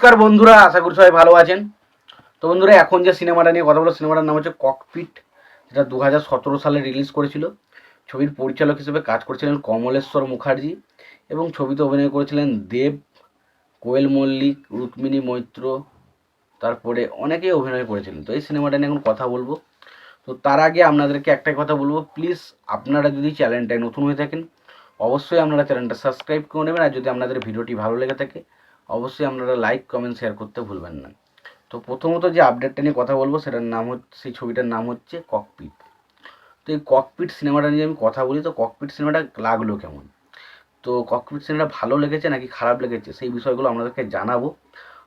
নমস্কার বন্ধুরা, আশা করি সবাই ভালো আছেন। তো বন্ধুরা, এখন যে সিনেমাটা নিয়ে কথা বলবো, সিনেমাটার নাম হচ্ছে ককপিট, যেটা 2017 সালে রিলিজ করেছিল। ছবির পরিচালক হিসেবে কাজ করেছিলেন কমলেশ্বর মুখার্জি এবং ছবিতে অভিনয় করেছিলেন দেব, কোয়েল মল্লিক, রুক্মিণী মৈত্র, তারপরে অনেকেই অভিনয় করেছিলেন। তো এই সিনেমাটা নিয়ে এখন কথা বলবো। তো তার আগে আপনাদেরকে একটাই কথা বলবো, প্লিজ আপনারা যদি চ্যানেলটায় নতুন হয়ে থাকেন অবশ্যই আপনারা চ্যানেলটা সাবস্ক্রাইব করে নেবেন। আর যদি আপনাদের ভিডিওটি ভালো লেগে থাকে অবশ্যই আপনারা লাইক কমেন্ট শেয়ার করতে ভুলবেন না। তো প্রথমত যে আপডেটটা নিয়ে কথা বলবো সেটার নাম হচ্ছে, সেই ছবিটার নাম হচ্ছে ককপিট। তো এই ককপিট সিনেমাটা নিয়ে আমি কথা বলি। তো ককপিট সিনেমাটা লাগলো কেমন, তো ককপিট সিনেমাটা ভালো লেগেছে নাকি খারাপ লেগেছে সেই বিষয়গুলো আপনাদেরকে জানাবো।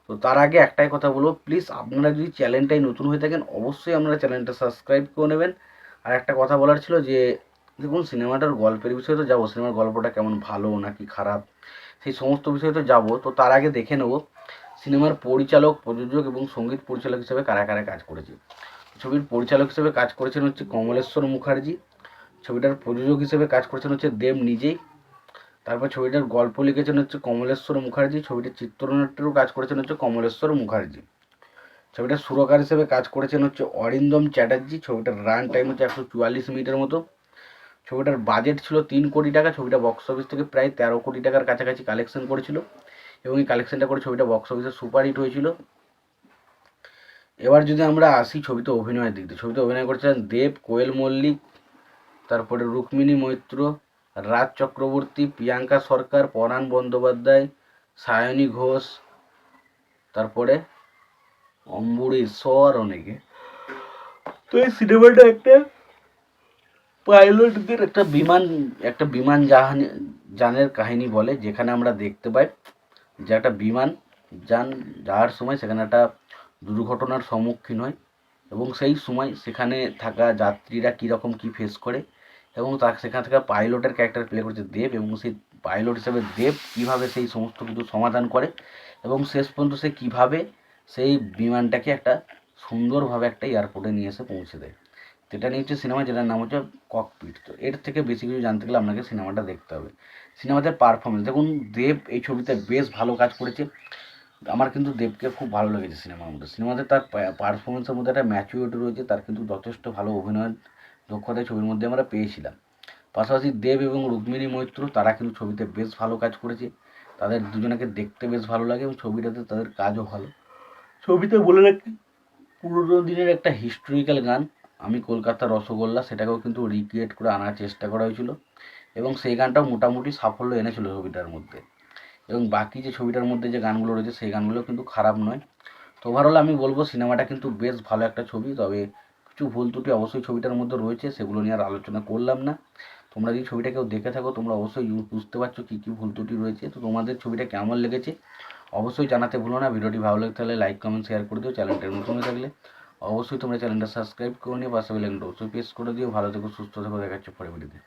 তো তার আগে একটাই কথা বলবো, প্লিজ আপনারা যদি চ্যানেলটাই নতুন হয়ে থাকেন অবশ্যই আপনারা চ্যানেলটা সাবস্ক্রাইব করে নেবেন। আর একটা কথা বলার ছিল যে, দেখুন সিনেমাটার গল্পের বিষয়ে তো যাবো, সিনেমার গল্পটা কেমন ভালো নাকি খারাপ সেই সমস্ত বিষয়ে তো যাবো। তো তার আগে দেখে নেবো সিনেমার পরিচালক, প্রযোজক এবং সঙ্গীত পরিচালক হিসেবে কারা কারা কাজ করেছে। ছবির পরিচালক হিসেবে কাজ করেছেন হচ্ছে কমলেশ্বর মুখার্জি, ছবিটার প্রযোজক হিসেবে কাজ করেছেন হচ্ছে দেব নিজেই, তারপর ছবিটার গল্প লিখেছেন হচ্ছে কমলেশ্বর মুখার্জি, ছবিটার চিত্রনাট্যেরও কাজ করেছেন হচ্ছে কমলেশ্বর মুখার্জি, ছবিটার সুরকার হিসেবে কাজ করেছেন হচ্ছে অরিন্দম চ্যাটার্জি। ছবিটার রান টাইম হচ্ছে 144 মিনিটের মতো। ছবিটার বাজেট ছিল 3 কোটি টাকা। ছবিটা বক্স অফিস থেকে প্রায় 13 কোটি টাকার কাছাকাছি কালেকশন করেছিল এবং এই কালেকশনটা করে ছবিটা বক্স অফিসে সুপারহিট হয়েছিল। এবার যদি আমরা আসি ছবিতে অভিনয়ের দিক দিয়ে, ছবিতে অভিনয় করেছিলেন দেব, কোয়েল মল্লিক, তারপরে রুক্মিণী মৈত্র, রাজ চক্রবর্তী, প্রিয়াঙ্কা সরকার, পরাণ বন্দ্যোপাধ্যায়, সায়নী ঘোষ, তারপরে অম্বরীশ্বর, অনেকে। তো এই সিনেমাটা একটা পাইলটদের একটা বিমান যানের কাহিনী বলে, যেখানে আমরা দেখতে পাই যে একটা বিমান যান যাওয়ার সময় সেখানে একটা দুর্ঘটনার সম্মুখীন হয় এবং সেই সময় সেখানে থাকা যাত্রীরা কীরকম কী ফেস করে এবং তার সেখান থেকে পাইলটের ক্যারেক্টার প্লে করেছে দেব, এবং সেই পাইলট হিসেবে দেব কীভাবে সেই সমস্ত কিছু সমাধান করে এবং শেষ পর্যন্ত সে কীভাবে সেই বিমানটাকে একটা সুন্দরভাবে একটা এয়ারপোর্টে নিয়ে এসে পৌঁছে দেয়। তো এটা নিয়ে হচ্ছে সিনেমা, যেটার নাম হচ্ছে ককপিট। তো এর থেকে বেশি কিছু জানতে গেলে আপনাকে সিনেমাটা দেখতে হবে। সিনেমাতে পারফরমেন্স দেখুন, দেব এই ছবিতে বেশ ভালো কাজ করেছে। আমার কিন্তু দেবকে খুব ভালো লেগেছে সিনেমার মধ্যে। সিনেমাতে তার পারফরমেন্সের মধ্যে একটা ম্যাচুরিটি রয়েছে, তার কিন্তু যথেষ্ট ভালো অভিনয়ের দক্ষতায় ছবির মধ্যে আমরা পেয়েছিলাম। পাশাপাশি দেব এবং রুক্মিণী মৈত্র তারা কিন্তু ছবিতে বেশ ভালো কাজ করেছে। তাদের দুজনকে দেখতে বেশ ভালো লাগে এবং ছবিটাতে তাদের কাজও ভালো। ছবিতে বলে রাখি, পুরোনো দিনের একটা হিস্টোরিক্যাল গান আমি কলকাতার রসগোল্লা, সেটাকেও কিন্তু রিক্রিয়েট করে আনার চেষ্টা করা হয়েছিল এবং সেই গানটাও মোটামুটি সাফল্য এনেছিল ছবিটার মধ্যে। এবং বাকি যে ছবিটার মধ্যে যে গানগুলো রয়েছে সেই গানগুলো কিন্তু খারাপ নয়। তো ওভারঅল আমি বলবো সিনেমাটা কিন্তু বেশ ভালো একটা ছবি, তবে কিছু ভুল ত্রুটি অবশ্যই ছবিটার মধ্যে রয়েছে, সেগুলো নিয়ে আর আলোচনা করলাম না। তোমরা যদি ছবিটা কেউ দেখে থাকো তোমরা অবশ্যই বুঝতে পারছো কী কী ভুল ত্রুটি রয়েছে। তো তোমাদের ছবিটা কেমন লেগেছে অবশ্যই জানাতে ভুলো না। ভিডিওটি ভালো লাগে তাহলে লাইক কমেন্ট শেয়ার করে দিও। চ্যানেলটা নতুন হয়ে থাকলে অবশ্যই তোমরা চ্যানেলটা সাবস্ক্রাইব করে নিও, পাশে বেল আইকনটা অবশ্যই প্রেস করে দিও। ভালো থেকো, সুস্থ থেকো, দেখা হচ্ছে পরের ভিডিওতে।